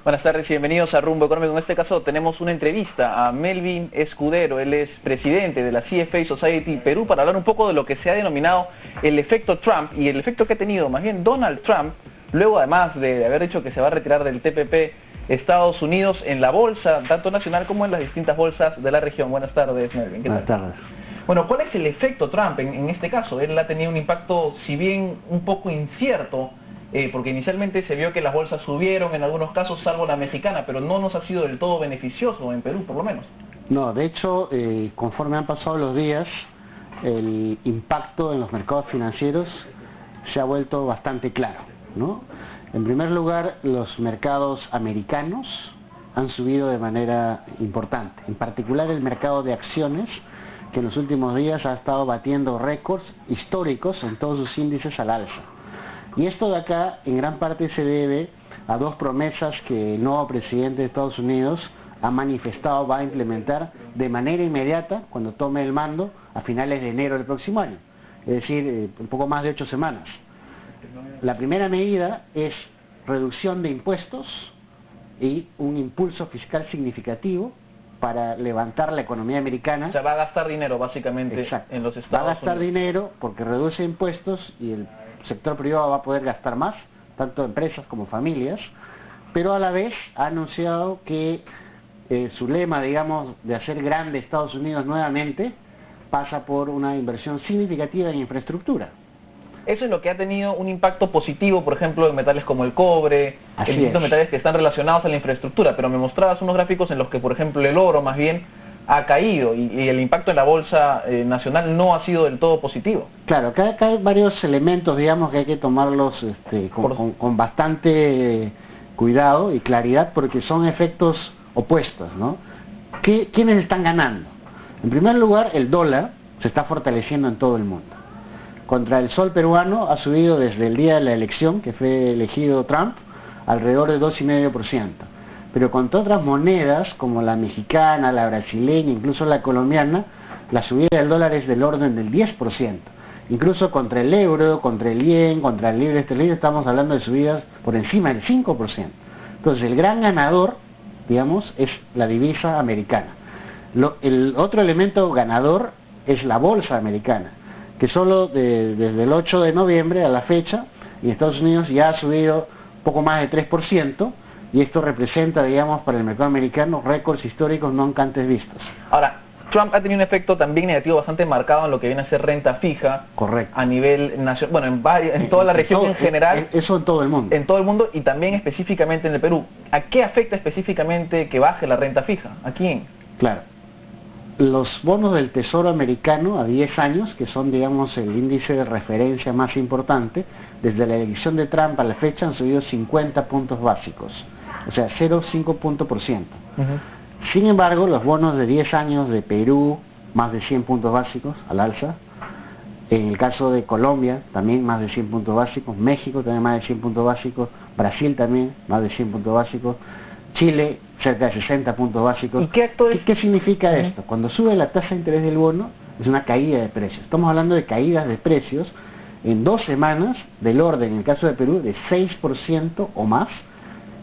Buenas tardes y bienvenidos a Rumbo Económico. En este caso tenemos una entrevista a Melvin Escudero. Él es presidente de la CFA Society Perú, para hablar un poco de lo que se ha denominado el efecto Trump y el efecto que ha tenido más bien Donald Trump, luego además de haber dicho que se va a retirar del TPP Estados Unidos, en la bolsa, tanto nacional como en las distintas bolsas de la región. Buenas tardes, Melvin. Buenas tardes. Bueno, ¿cuál es el efecto Trump en este caso? Él ha tenido un impacto, si bien un poco incierto, porque inicialmente se vio que las bolsas subieron en algunos casos, salvo la mexicana, pero no nos ha sido del todo beneficioso en Perú, por lo menos. No, de hecho, conforme han pasado los días, el impacto en los mercados financieros se ha vuelto bastante claro, ¿no? En primer lugar, los mercados americanos han subido de manera importante, en particular el mercado de acciones, que en los últimos días ha estado batiendo récords históricos en todos sus índices al alza. Y esto de acá en gran parte se debe a dos promesas que el nuevo presidente de Estados Unidos ha manifestado va a implementar de manera inmediata cuando tome el mando a finales de enero del próximo año, es decir, un poco más de 8 semanas. La primera medida es reducción de impuestos y un impulso fiscal significativo para levantar la economía americana. O sea, va a gastar dinero básicamente. Exacto. En los Estados Unidos. Va a gastar dinero porque reduce impuestos y el sector privado va a poder gastar más, tanto empresas como familias, pero a la vez ha anunciado que su lema, digamos, de hacer grande Estados Unidos nuevamente, pasa por una inversión significativa en infraestructura. Eso es lo que ha tenido un impacto positivo, por ejemplo, en metales como el cobre, en distintos metales que están relacionados a la infraestructura, pero me mostrabas unos gráficos en los que, por ejemplo, el oro más bien ha caído y el impacto en la bolsa nacional no ha sido del todo positivo. Claro, acá hay varios elementos, digamos, que hay que tomarlos con bastante cuidado y claridad, porque son efectos opuestos, ¿no? ¿Quiénes están ganando? En primer lugar, el dólar se está fortaleciendo en todo el mundo. Contra el sol peruano ha subido desde el día de la elección, que fue elegido Trump, alrededor de 2,5%. Pero contra otras monedas, como la mexicana, la brasileña, incluso la colombiana, la subida del dólar es del orden del 10%. Incluso contra el euro, contra el yen, contra el libre esterlina, estamos hablando de subidas por encima del 5%. Entonces, el gran ganador, digamos, es la divisa americana. El otro elemento ganador es la bolsa americana, que solo desde el 8 de noviembre a la fecha, en Estados Unidos ya ha subido poco más de 3%, y esto representa, digamos, para el mercado americano récords históricos nunca antes vistos. Ahora, Trump ha tenido un efecto también negativo bastante marcado en lo que viene a ser renta fija. Correcto. A nivel nacional, bueno, en toda la región en general. Eso en todo el mundo. En todo el mundo y también específicamente en el Perú. ¿A qué afecta específicamente que baje la renta fija? ¿A quién? Claro. Los bonos del Tesoro americano a 10 años, que son, digamos, el índice de referencia más importante, desde la elección de Trump a la fecha han subido 50 puntos básicos. O sea, 0,5 puntos por ciento. Sin embargo, los bonos de 10 años de Perú, más de 100 puntos básicos al alza. En el caso de Colombia, también más de 100 puntos básicos. México también más de 100 puntos básicos. Brasil también más de 100 puntos básicos. Chile, cerca de 60 puntos básicos. ¿Y qué significa esto? Cuando sube la tasa de interés del bono, es una caída de precios. Estamos hablando de caídas de precios en 2 semanas del orden, en el caso de Perú, de 6% o más,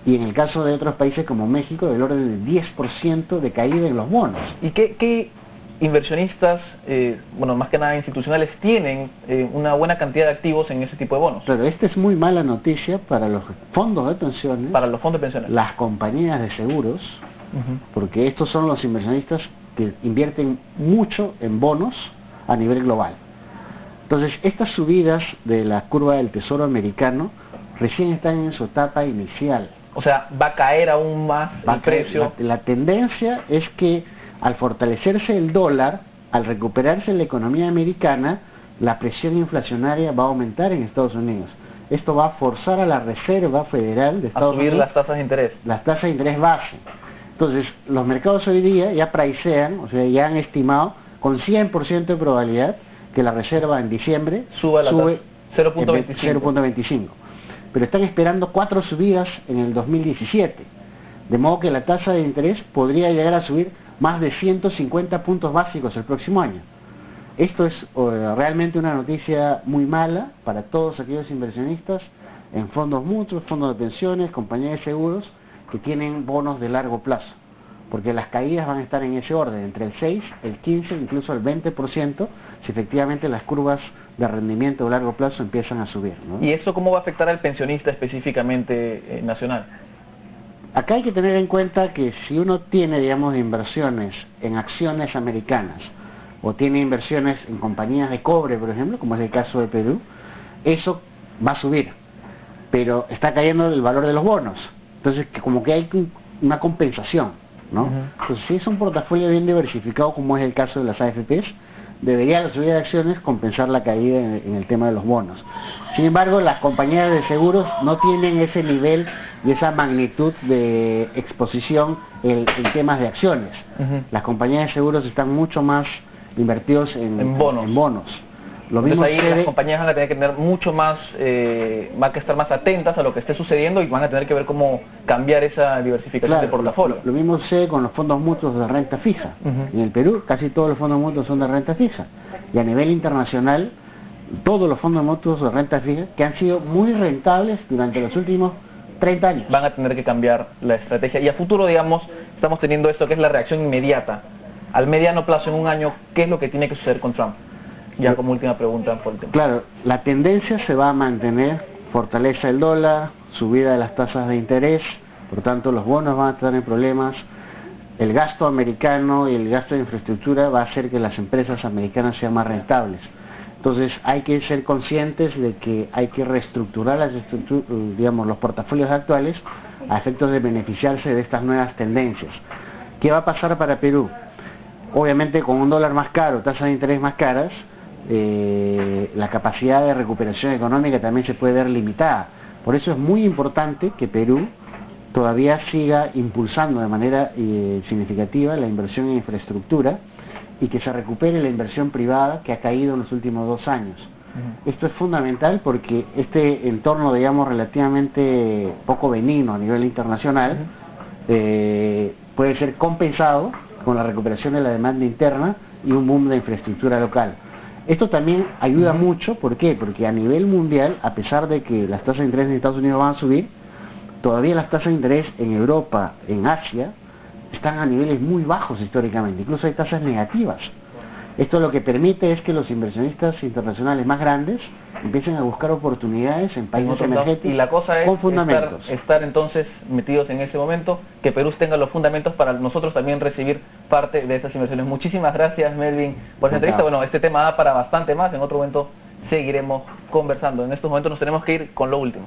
y en el caso de otros países como México, del orden del 10% de caída en los bonos. ¿Y qué inversionistas, bueno, más que nada institucionales, tienen una buena cantidad de activos en ese tipo de bonos? Pero esta es muy mala noticia para los fondos de pensiones, para los fondos de pensiones, las compañías de seguros, porque estos son los inversionistas que invierten mucho en bonos a nivel global. Entonces, estas subidas de la curva del Tesoro americano recién están en su etapa inicial. O sea, va a caer aún más el precio. La tendencia es que al fortalecerse el dólar, al recuperarse la economía americana, la presión inflacionaria va a aumentar en Estados Unidos. Esto va a forzar a la Reserva Federal de Estados Unidos a subir las tasas de interés. Las tasas de interés base. Entonces, los mercados hoy día ya pricean, o sea, ya han estimado con 100% de probabilidad que la Reserva en diciembre sube 0.25. Pero están esperando 4 subidas en el 2017, de modo que la tasa de interés podría llegar a subir más de 150 puntos básicos el próximo año. Esto es realmente una noticia muy mala para todos aquellos inversionistas en fondos mutuos, fondos de pensiones, compañías de seguros que tienen bonos de largo plazo, porque las caídas van a estar en ese orden, entre el 6, el 15, incluso el 20%, si efectivamente las curvas de rendimiento de largo plazo empiezan a subir, ¿no? ¿Y eso cómo va a afectar al pensionista específicamente nacional? Acá hay que tener en cuenta que si uno tiene, digamos, inversiones en acciones americanas, o tiene inversiones en compañías de cobre, por ejemplo, como es el caso de Perú, eso va a subir, pero está cayendo el valor de los bonos. Entonces, como que hay una compensación, ¿no? Entonces, si es un portafolio bien diversificado, como es el caso de las AFPs, debería la subida de acciones compensar la caída en el tema de los bonos. Sin embargo, las compañías de seguros no tienen ese nivel y esa magnitud de exposición en temas de acciones. Las compañías de seguros están mucho más invertidos en bonos. Lo mismo entonces ahí las compañías van a tener que tener mucho más, van a estar más atentas a lo que esté sucediendo y van a tener que ver cómo cambiar esa diversificación de portafolio. Lo mismo sucede con los fondos mutuos de renta fija. En el Perú casi todos los fondos mutuos son de renta fija, y a nivel internacional todos los fondos mutuos de renta fija, que han sido muy rentables durante los últimos 30 años. Van a tener que cambiar la estrategia. Y a futuro, digamos, estamos teniendo esto que es la reacción inmediata. Al mediano plazo, en un año, ¿qué es lo que tiene que suceder con Trump? Ya como última pregunta por el tema. Claro, la tendencia se va a mantener, fortaleza del dólar, subida de las tasas de interés, por tanto los bonos van a estar en problemas, el gasto americano y el gasto de infraestructura va a hacer que las empresas americanas sean más rentables. Entonces hay que ser conscientes de que hay que reestructurar los portafolios actuales a efectos de beneficiarse de estas nuevas tendencias. ¿Qué va a pasar para Perú? Obviamente con un dólar más caro, tasas de interés más caras, la capacidad de recuperación económica también se puede ver limitada. Por eso es muy importante que Perú todavía siga impulsando de manera significativa la inversión en infraestructura y que se recupere la inversión privada que ha caído en los últimos 2 años. Esto es fundamental porque este entorno, digamos, relativamente poco benigno a nivel internacional puede ser compensado con la recuperación de la demanda interna y un boom de infraestructura local. Esto también ayuda mucho, ¿por qué? Porque a nivel mundial, a pesar de que las tasas de interés en Estados Unidos van a subir, todavía las tasas de interés en Europa, en Asia, están a niveles muy bajos históricamente, incluso hay tasas negativas. Esto lo que permite es que los inversionistas internacionales más grandes empiecen a buscar oportunidades en países emergentes y la cosa es con fundamentos. Estar entonces metidos en ese momento, que Perú tenga los fundamentos para nosotros también recibir parte de esas inversiones. Muchísimas gracias, Melvin, por esta entrevista. Bueno, este tema da para bastante más, en otro momento seguiremos conversando. En estos momentos nos tenemos que ir con lo último.